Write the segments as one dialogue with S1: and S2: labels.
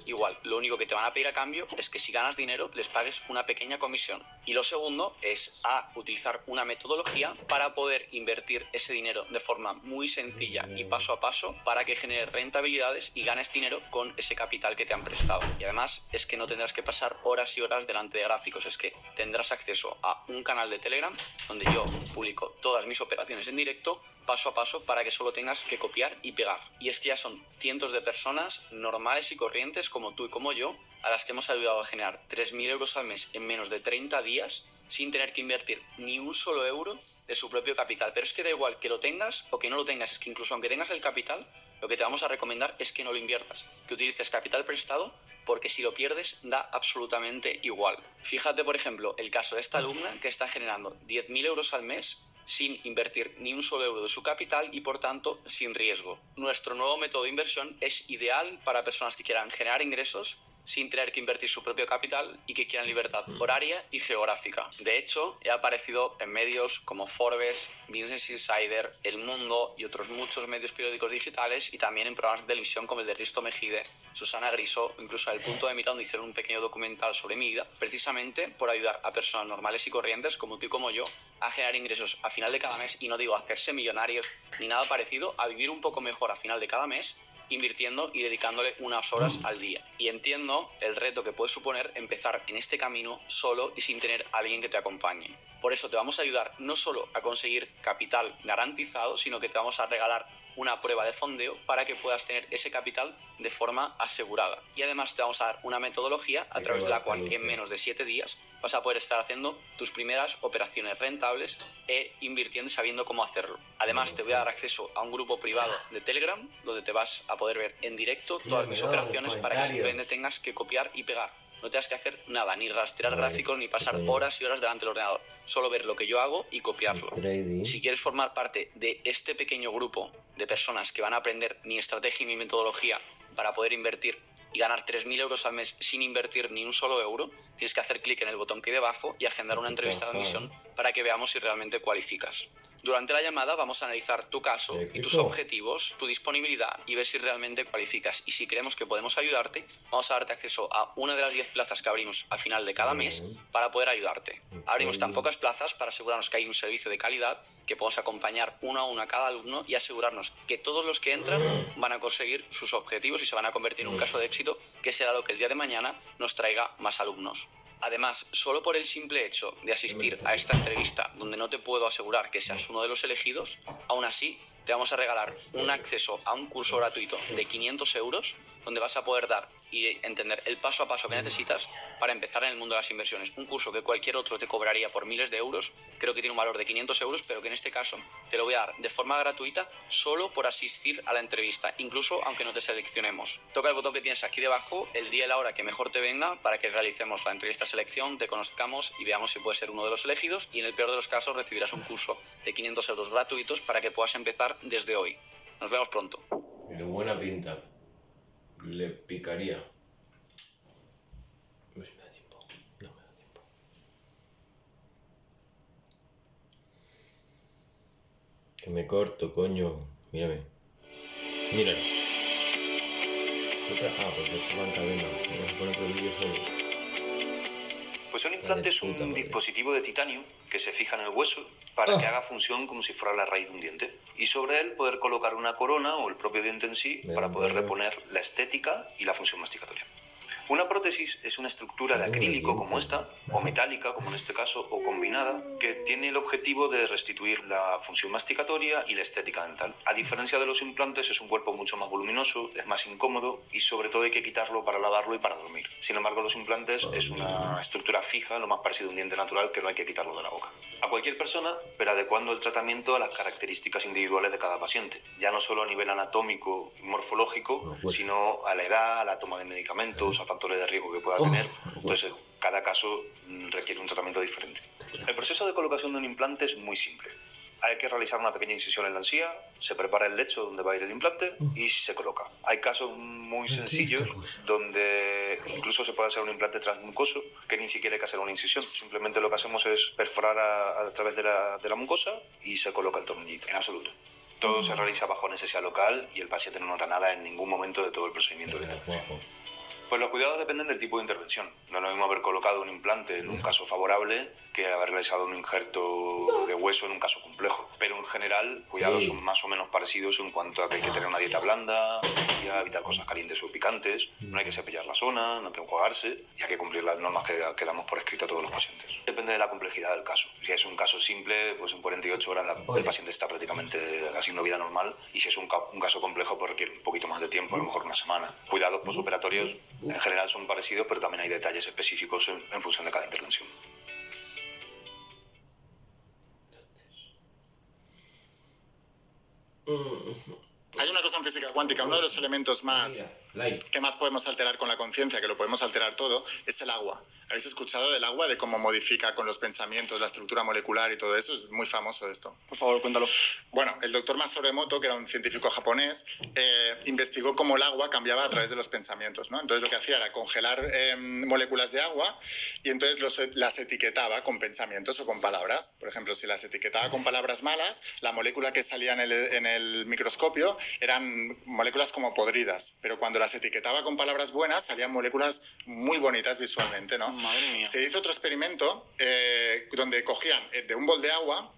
S1: igual, lo único que te van a pedir a cambio es que si ganas dinero les pagues una pequeña comisión. Y lo segundo es a utilizar una metodología para poder invertir ese dinero de forma muy sencilla y paso a paso para que genere rentabilidades y ganes dinero con ese capital que te han prestado. Y además es que no tendrás que pasar horas y horas delante de gráficos, es que tendrás acceso a un canal de Telegram donde yo publico todas mis operaciones en directo paso a paso para que solo tengas que copiar y pegar. Y es que ya son cientos de personas normales y corrientes como tú y como yo a las que hemos ayudado a generar 3.000 euros al mes en menos de 30 días sin tener que invertir ni un solo euro de su propio capital. Pero es que da igual que lo tengas o que no lo tengas, es que incluso aunque tengas el capital, lo que te vamos a recomendar es que no lo inviertas, que utilices capital prestado, porque si lo pierdes da absolutamente igual. Fíjate, por ejemplo, el caso de esta alumna que está generando 10.000 euros al mes sin invertir ni un solo euro de su capital y por tanto sin riesgo. Nuestro nuevo método de inversión es ideal para personas que quieran generar ingresos sin tener que invertir su propio capital y que quieran libertad horaria y geográfica. De hecho, he aparecido en medios como Forbes, Business Insider, El Mundo y otros muchos medios periódicos digitales y también en programas de televisión como el de Risto Mejide, Susana Griso, incluso en El Punto de Mira, donde hicieron un pequeño documental sobre mi vida, precisamente por ayudar a personas normales y corrientes como tú y como yo a generar ingresos a final de cada mes, y no digo hacerse millonarios ni nada parecido, a vivir un poco mejor a final de cada mes, invirtiendo y dedicándole unas horas al día. Y entiendo el reto que puede suponer empezar en este camino solo y sin tener a alguien que te acompañe. Por eso te vamos a ayudar no solo a conseguir capital garantizado, sino que te vamos a regalar una prueba de fondeo para que puedas tener ese capital de forma asegurada. Y además te vamos a dar una metodología a través de la cual en menos de 7 días vas a poder estar haciendo tus primeras operaciones rentables e invirtiendo y sabiendo cómo hacerlo. Además te voy a dar acceso a un grupo privado de Telegram donde te vas a poder ver en directo todas mis operaciones para que simplemente tengas que copiar y pegar. No tengas que hacer nada, ni rastrear gráficos, ni pasar horas y horas delante del ordenador. Solo ver lo que yo hago y copiarlo. Si quieres formar parte de este pequeño grupo de personas que van a aprender mi estrategia y mi metodología para poder invertir y ganar 3.000 euros al mes sin invertir ni un solo euro, tienes que hacer clic en el botón que hay debajo y agendar una entrevista de admisión para que veamos si realmente cualificas. Durante la llamada vamos a analizar tu caso y tus objetivos, tu disponibilidad y ver si realmente cualificas. Y si creemos que podemos ayudarte, vamos a darte acceso a una de las 10 plazas que abrimos al final de cada mes para poder ayudarte. Abrimos tan pocas plazas para asegurarnos que hay un servicio de calidad, que podemos acompañar uno a uno a cada alumno y asegurarnos que todos los que entran van a conseguir sus objetivos y se van a convertir en un caso de éxito, que será lo que el día de mañana nos traiga más alumnos. Además, solo por el simple hecho de asistir a esta entrevista, donde no te puedo asegurar que seas uno de los elegidos, aún así te vamos a regalar un acceso a un curso gratuito de 500 euros, donde vas a poder dar y entender el paso a paso que necesitas para empezar en el mundo de las inversiones. Un curso que cualquier otro te cobraría por miles de euros, creo que tiene un valor de 500 euros, pero que en este caso te lo voy a dar de forma gratuita solo por asistir a la entrevista, incluso aunque no te seleccionemos. Toca el botón que tienes aquí debajo, el día y la hora que mejor te venga, para que realicemos la entrevista de selección, te conozcamos y veamos si puedes ser uno de los elegidos, y en el peor de los casos recibirás un curso de 500 euros gratuitos para que puedas empezar desde hoy. Nos vemos pronto.
S2: Pero buena pinta. Le picaría. No me da tiempo. No me da tiempo. Que me corto, coño. Mírame. Míralo. Porque esto va en cadena. Me supone que el vídeo solo.
S3: Pues un implante es un dispositivo de titanio que se fija en el hueso para que haga función como si fuera la raíz de un diente. Y sobre él poder colocar una corona o el propio diente en sí para poder reponer la estética y la función masticatoria. Una prótesis es una estructura de acrílico como esta, o metálica como en este caso, o combinada, que tiene el objetivo de restituir la función masticatoria y la estética dental. A diferencia de los implantes, es un cuerpo mucho más voluminoso, es más incómodo y sobre todo hay que quitarlo para lavarlo y para dormir. Sin embargo, los implantes es una estructura fija, lo más parecido a un diente natural, que no hay que quitarlo de la boca. A cualquier persona, pero adecuando el tratamiento a las características individuales de cada paciente, ya no solo a nivel anatómico y morfológico, sino a la edad, a la toma de medicamentos, a factores de riesgo que pueda tener. Entonces, cada caso requiere un tratamiento diferente. El proceso de colocación de un implante es muy simple. Hay que realizar una pequeña incisión en la encía, se prepara el lecho donde va a ir el implante y se coloca. Hay casos muy sencillos donde incluso se puede hacer un implante transmucoso, que ni siquiera hay que hacer una incisión. Simplemente lo que hacemos es perforar a través de la mucosa y se coloca el tornillito. En absoluto. Todo se realiza bajo anestesia local y el paciente no nota nada en ningún momento de todo el procedimiento de intervención. Pues los cuidados dependen del tipo de intervención. No es lo mismo haber colocado un implante en un caso favorable que haber realizado un injerto de hueso en un caso complejo. Pero en general, cuidados son más o menos parecidos en cuanto a que hay que tener una dieta blanda, evitar cosas calientes o picantes, no hay que cepillar la zona, no hay que enjuagarse y hay que cumplir las normas que damos por escrito a todos los pacientes. Depende de la complejidad del caso. Si es un caso simple, pues en 48 horas el paciente está prácticamente haciendo vida normal, y si es un caso complejo, pues requiere un poquito más de tiempo, a lo mejor una semana. Cuidados posoperatorios en general son parecidos, pero también hay detalles específicos en función de cada intervención.
S4: Hay una cosa en física cuántica, uno de los elementos que más podemos alterar con la conciencia, que lo podemos alterar todo, es el agua. ¿Habéis escuchado del agua, de cómo modifica con los pensamientos la estructura molecular y todo eso? Es muy famoso esto.
S5: Por favor, cuéntalo.
S4: Bueno, el doctor Masaru Emoto, que era un científico japonés, investigó cómo el agua cambiaba a través de los pensamientos, ¿no? Entonces lo que hacía era congelar moléculas de agua y entonces las etiquetaba con pensamientos o con palabras. Por ejemplo, si las etiquetaba con palabras malas, la molécula que salía en el microscopio eran moléculas como podridas, pero cuando las etiquetaba con palabras buenas salían moléculas muy bonitas visualmente, ¿no?
S5: Madre mía.
S4: Se hizo otro experimento donde cogían de un bol de agua,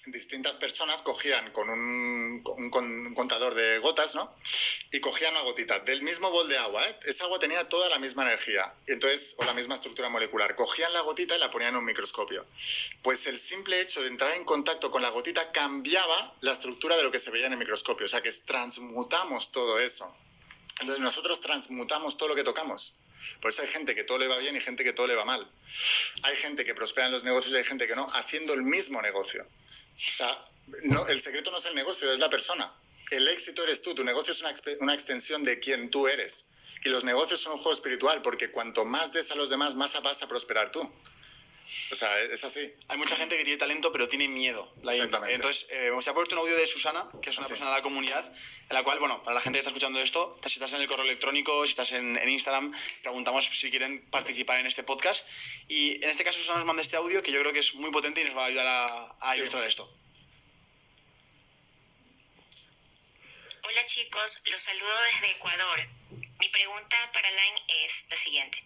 S4: distintas personas cogían con un contador de gotas, ¿no? Y cogían una gotita del mismo bol de agua, ¿eh? Esa agua tenía toda la misma energía, entonces, o la misma estructura molecular. Cogían la gotita y la ponían en un microscopio. Pues el simple hecho de entrar en contacto con la gotita cambiaba la estructura de lo que se veía en el microscopio. O sea, que transmutamos todo eso. Entonces nosotros transmutamos todo lo que tocamos. Por eso hay gente que todo le va bien y gente que todo le va mal. Hay gente que prospera en los negocios y hay gente que no, haciendo el mismo negocio. O sea, el secreto no es el negocio, es la persona. El éxito eres tú, tu negocio es una extensión de quien tú eres. Y los negocios son un juego espiritual, porque cuanto más des a los demás, más vas a prosperar tú. O sea, es así.
S5: Hay mucha gente que tiene talento, pero tiene miedo.
S4: Exactamente.
S5: Entonces, me gustaría ponerte un audio de Susana, que es una persona de la comunidad, en la cual, bueno, para la gente que está escuchando esto, si estás en el correo electrónico, si estás en Instagram, preguntamos si quieren participar en este podcast. Y en este caso, Susana nos manda este audio que yo creo que es muy potente y nos va a ayudar a ilustrar esto.
S6: Hola chicos, los saludo desde Ecuador. Mi pregunta para Line es la siguiente.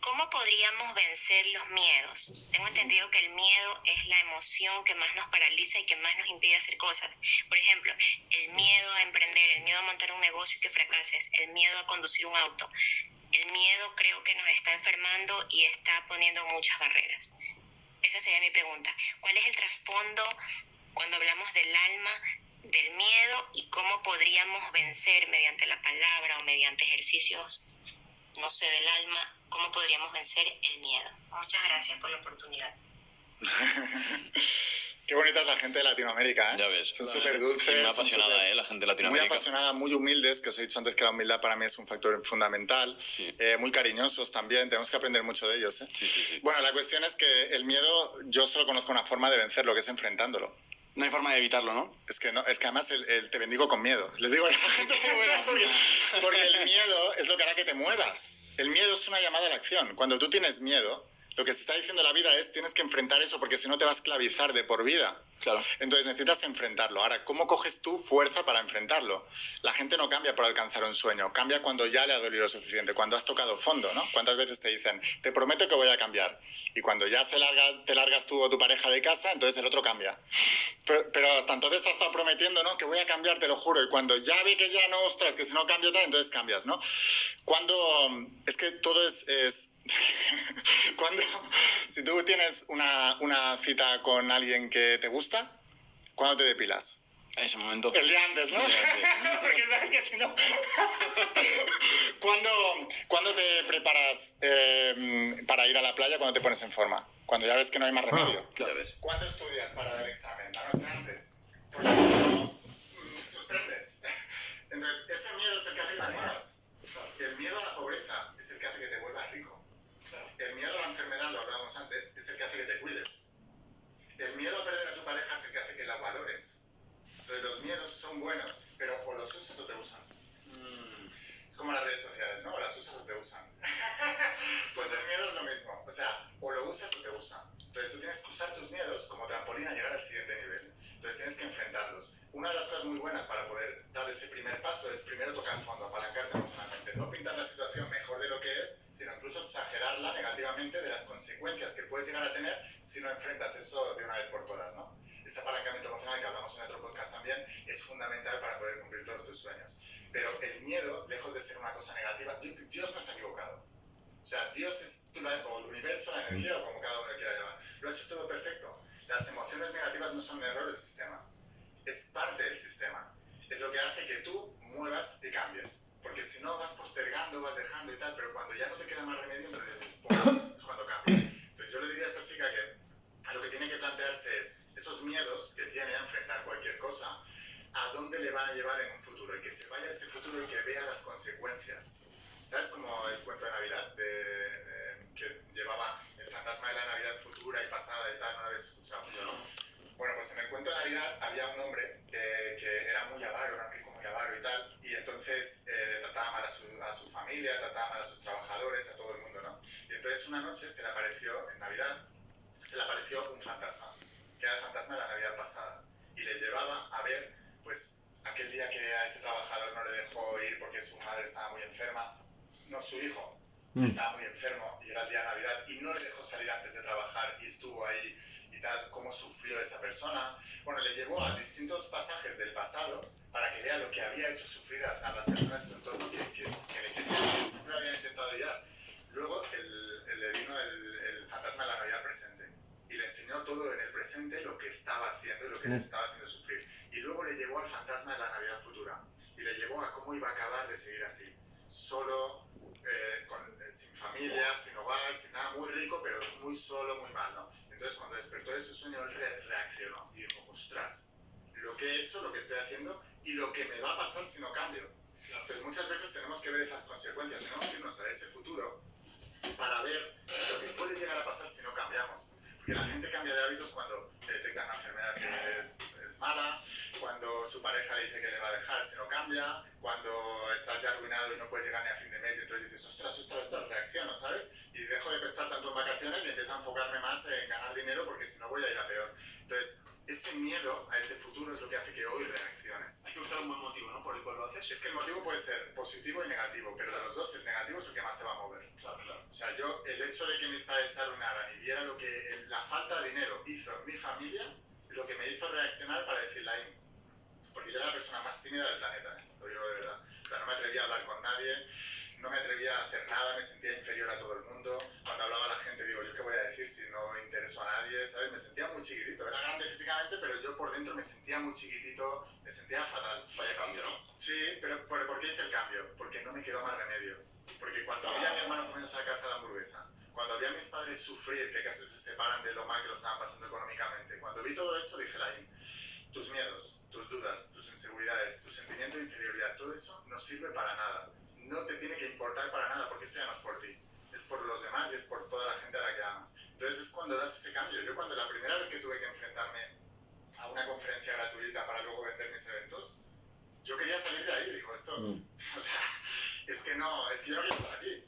S6: ¿Cómo podríamos vencer los miedos? Tengo entendido que el miedo es la emoción que más nos paraliza y que más nos impide hacer cosas. Por ejemplo, el miedo a emprender, el miedo a montar un negocio y que fracases, el miedo a conducir un auto. El miedo creo que nos está enfermando y está poniendo muchas barreras. Esa sería mi pregunta. ¿Cuál es el trasfondo cuando hablamos del alma, del miedo, y cómo podríamos vencer mediante la palabra o mediante ejercicios, no sé, del alma, cómo podríamos vencer el miedo? Muchas gracias por la oportunidad.
S4: Qué bonita es la gente de Latinoamérica, ¿eh?
S1: Ya ves.
S4: Son súper dulces.
S1: Muy apasionada, la gente de Latinoamérica.
S4: Muy apasionada, muy humildes, que os he dicho antes que la humildad para mí es un factor fundamental.
S1: Sí.
S4: Muy cariñosos también, tenemos que aprender mucho de ellos, ¿eh?
S1: Sí.
S4: Bueno, la cuestión es que el miedo, yo solo conozco una forma de vencerlo, que es enfrentándolo.
S5: No hay forma de evitarlo, ¿no?
S4: Es que además te bendigo con miedo. Les digo a la gente porque el miedo es lo que hará que te muevas. El miedo es una llamada a la acción. Cuando tú tienes miedo, lo que se está diciendo la vida es tienes que enfrentar eso porque si no te va a esclavizar de por vida.
S5: Claro.
S4: Entonces necesitas enfrentarlo. Ahora, ¿cómo coges tú fuerza para enfrentarlo? La gente no cambia por alcanzar un sueño, cambia cuando ya le ha dolido lo suficiente, cuando has tocado fondo, ¿no? ¿Cuántas veces te dicen, te prometo que voy a cambiar? Y cuando ya te largas tú o tu pareja de casa, entonces el otro cambia. Pero hasta entonces te has estado prometiendo, ¿no? Que voy a cambiar, te lo juro. Y cuando ya ve que ya no, ostras, que si no cambio tal, entonces cambias, ¿no? Es que todo es si tú tienes una cita con alguien que te gusta, ¿cuándo te depilas?
S5: En ese momento.
S4: El día antes, ¿no? Porque sabes que si no... ¿Cuándo te preparas para ir a la playa? ¿Cuándo te pones en forma? Cuando ya ves que no hay más remedio.
S1: Claro, ves.
S4: ¿Cuándo estudias para el examen? La noche antes. Porque si no, suspendes. Entonces, ese miedo es el que hace que te muevas. El miedo a la pobreza es el que hace que te vuelvas rico. El miedo a la enfermedad, lo hablábamos antes, es el que hace que te cuides. El miedo a perder a tu pareja es el que hace que la valores. Entonces los miedos son buenos, pero o los usas o te usan. Es como las redes sociales, ¿no? O las usas o te usan. Pues el miedo es lo mismo. O sea, o lo usas o te usan. Entonces tú tienes que usar tus miedos como trampolín a llegar al siguiente nivel. Entonces tienes que enfrentarlos. Una de las cosas muy buenas para poder dar ese primer paso es primero tocar el fondo, apalancarte emocionalmente. No pintar la situación mejor de lo que es, sino incluso exagerarla negativamente de las consecuencias que puedes llegar a tener si no enfrentas eso de una vez por todas, ¿no? Ese apalancamiento emocional que hablamos en otro podcast también es fundamental para poder cumplir todos tus sueños. Pero el miedo, lejos de ser una cosa negativa, Dios no se ha equivocado. O sea, Dios es o el universo, la energía o como cada uno le quiera llamar. Lo ha hecho todo perfecto. Las emociones negativas no son un error del sistema. Es parte del sistema. Es lo que hace que tú muevas y cambies. Porque si no vas postergando, vas dejando y tal, pero cuando ya no te queda más remedio, entonces ¡pum! Es cuando cambias. Entonces yo le diría a esta chica que lo que tiene que plantearse es esos miedos que tiene a enfrentar cualquier cosa, a dónde le van a llevar en un futuro. Y que se vaya a ese futuro y que vea las consecuencias. ¿Sabes? Como el cuento de Navidad que llevaba el fantasma de la Navidad futura y pasada y tal, ¿no lo habéis escuchado?
S2: Yo no.
S4: Bueno, pues en el cuento de Navidad había un hombre que era muy avaro, era un rico muy avaro y tal, y entonces trataba mal a su familia, trataba mal a sus trabajadores, a todo el mundo, ¿no? Y entonces una noche se le apareció, en Navidad, se le apareció un fantasma, que era el fantasma de la Navidad pasada, y le llevaba a ver, pues, aquel día que a ese trabajador no le dejó ir porque su madre estaba muy enferma, no, su hijo estaba muy enfermo y era el día de Navidad y no le dejó salir antes de trabajar y estuvo ahí y tal, cómo sufrió esa persona. Bueno, le llevó a distintos pasajes del pasado para que vea lo que había hecho sufrir a las personas de su entorno que le querían, que siempre habían intentado ayudar. Luego le vino el fantasma de la Navidad presente y le enseñó todo en el presente lo que estaba haciendo y lo que le estaba haciendo sufrir. Y luego le llevó al fantasma de la Navidad futura y le llevó a cómo iba a acabar de seguir así, solo, sin familia, sin hogar, sin nada, muy rico, pero muy solo, muy mal, ¿no? Entonces, cuando despertó de su sueño, él reaccionó y dijo, ostras, lo que he hecho, lo que estoy haciendo y lo que me va a pasar si no cambio. Entonces, muchas veces tenemos que ver esas consecuencias, tenemos que irnos a ese futuro para ver lo que puede llegar a pasar si no cambiamos. Porque la gente cambia de hábitos cuando detecta una enfermedad que es mala, cuando su pareja le dice que le va a dejar si no cambia, cuando estás ya arruinado y no puedes llegar ni a fin de mes y entonces dices, ostras, reacciono, ¿sabes? Y dejo de pensar tanto en vacaciones y empiezo a enfocarme más en ganar dinero porque si no voy a ir a peor. Entonces, ese miedo a ese futuro es lo que hace que hoy reacciones.
S5: Hay que buscar un buen motivo, ¿no? Por el cual lo haces.
S4: Es que el motivo puede ser positivo y negativo, pero de los dos el negativo es el que más te va a mover.
S5: Claro.
S4: O sea, el hecho de que mis padres se arruinaran y viera lo que la falta de dinero hizo en mi familia, es lo que me hizo reaccionar para decirle ahí. Porque yo era la persona más tímida del planeta, lo digo de verdad. O sea, no me atrevía a hablar con nadie, no me atrevía a hacer nada, me sentía inferior a todo el mundo. Cuando hablaba a la gente, digo, ¿yo qué voy a decir si no intereso a nadie? ¿Sabes? Me sentía muy chiquitito. Era grande físicamente, pero yo por dentro me sentía muy chiquitito, me sentía fatal.
S2: Vaya cambio, ¿no?
S4: Sí, pero ¿por qué hice el cambio? Porque no me quedó más remedio. Porque cuando había a mi hermano comiéndose la cabeza de la hamburguesa, cuando vi a mis padres sufrir, que casi se separan de lo mal que lo estaban pasando económicamente, cuando vi todo eso, dije, Laín, tus miedos, tus dudas, tus inseguridades, tu sentimiento de inferioridad, todo eso no sirve para nada. No te tiene que importar para nada, porque esto ya no es por ti. Es por los demás y es por toda la gente a la que amas. Entonces es cuando das ese cambio. Yo cuando la primera vez que tuve que enfrentarme a una conferencia gratuita para luego vender mis eventos, yo quería salir de ahí. Digo, esto, o sea, es que yo no quiero estar aquí.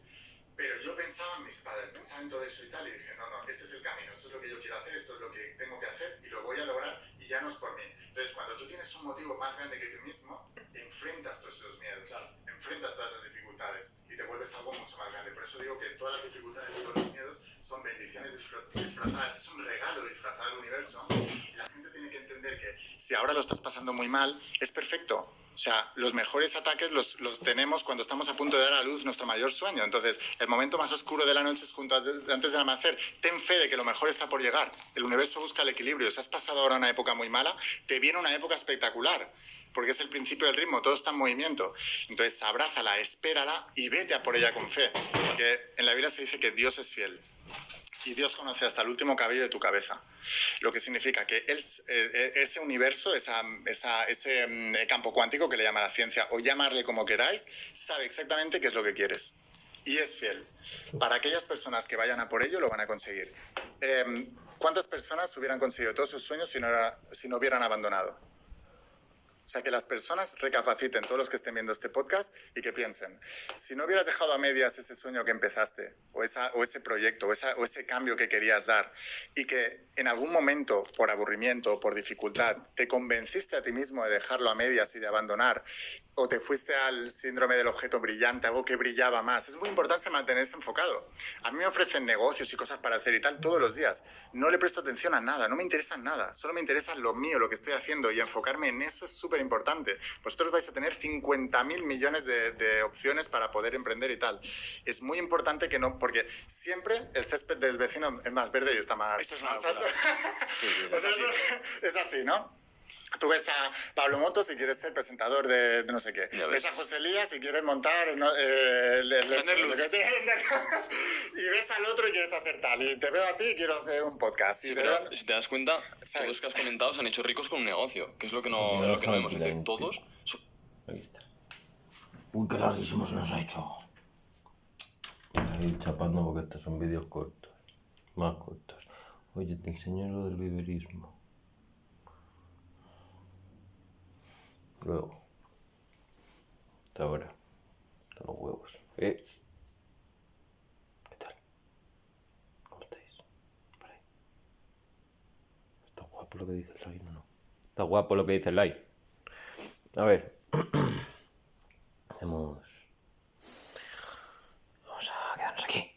S4: Pero yo pensaba en mis padres, pensaba en todo eso y tal, y dije, no, este es el camino, esto es lo que yo quiero hacer, esto es lo que tengo que hacer y lo voy a lograr y ya no es por mí. Entonces, cuando tú tienes un motivo más grande que tú mismo, enfrentas todos esos miedos, enfrentas todas esas dificultades y te vuelves algo mucho más grande. Por eso digo que todas las dificultades y todos los miedos son bendiciones disfrazadas, es un regalo disfrazado al universo y la gente tiene que entender que si ahora lo estás pasando muy mal, es perfecto. O sea, los mejores ataques los tenemos cuando estamos a punto de dar a luz nuestro mayor sueño. Entonces, el momento más oscuro de la noche es junto antes del amanecer. Ten fe de que lo mejor está por llegar. El universo busca el equilibrio. Si has pasado ahora una época muy mala, te viene una época espectacular. Porque es el principio del ritmo, todo está en movimiento. Entonces, abrázala, espérala y vete a por ella con fe. Porque en la Biblia se dice que Dios es fiel. Y Dios conoce hasta el último cabello de tu cabeza. Lo que significa que ese universo, ese campo cuántico que le llama la ciencia, o llamarle como queráis, sabe exactamente qué es lo que quieres. Y es fiel. Para aquellas personas que vayan a por ello, lo van a conseguir. ¿Cuántas personas hubieran conseguido todos sus sueños si no hubieran abandonado? O sea, que las personas recapaciten, todos los que estén viendo este podcast, y que piensen, si no hubieras dejado a medias ese sueño que empezaste, o ese proyecto, o ese cambio que querías dar, y que en algún momento, por aburrimiento o por dificultad, te convenciste a ti mismo de dejarlo a medias y de abandonar, o te fuiste al síndrome del objeto brillante, algo que brillaba más. Es muy importante mantenerse enfocado. A mí me ofrecen negocios y cosas para hacer y tal todos los días. No le presto atención a nada, no me interesa nada. Solo me interesa lo mío, lo que estoy haciendo, y enfocarme en eso es súper importante. Vosotros vais a tener 50.000 millones de opciones para poder emprender y tal. Es muy importante que no, porque siempre el césped del vecino es más verde y está más...
S5: Esto es una
S4: más
S5: locura.
S4: alto. Pues es así, ¿no? Tú ves a Pablo Motos si quieres ser presentador de no sé qué. Ves a José Elías si quieres montar
S5: Vender luz.
S4: y ves al otro y quieres hacer tal. Y te veo a ti y quiero hacer un podcast.
S7: Sí, pero si te das cuenta, todos los que has comentado se han hecho ricos con un negocio, que es lo que no vemos. Es decir, todos...
S2: Ahí está.
S8: Uy, qué larguísimo se nos ha hecho.
S2: Ahí chapando porque estos son vídeos cortos. Más cortos. Oye, te enseño lo del viverismo. Luego. Hasta ahora. Hasta los huevos. ¿Qué tal? ¿Cómo estáis? Por ahí. ¿Está guapo lo que dice el live o no? Está guapo lo que dice el live. A ver. Vamos
S8: Vamos a quedarnos aquí.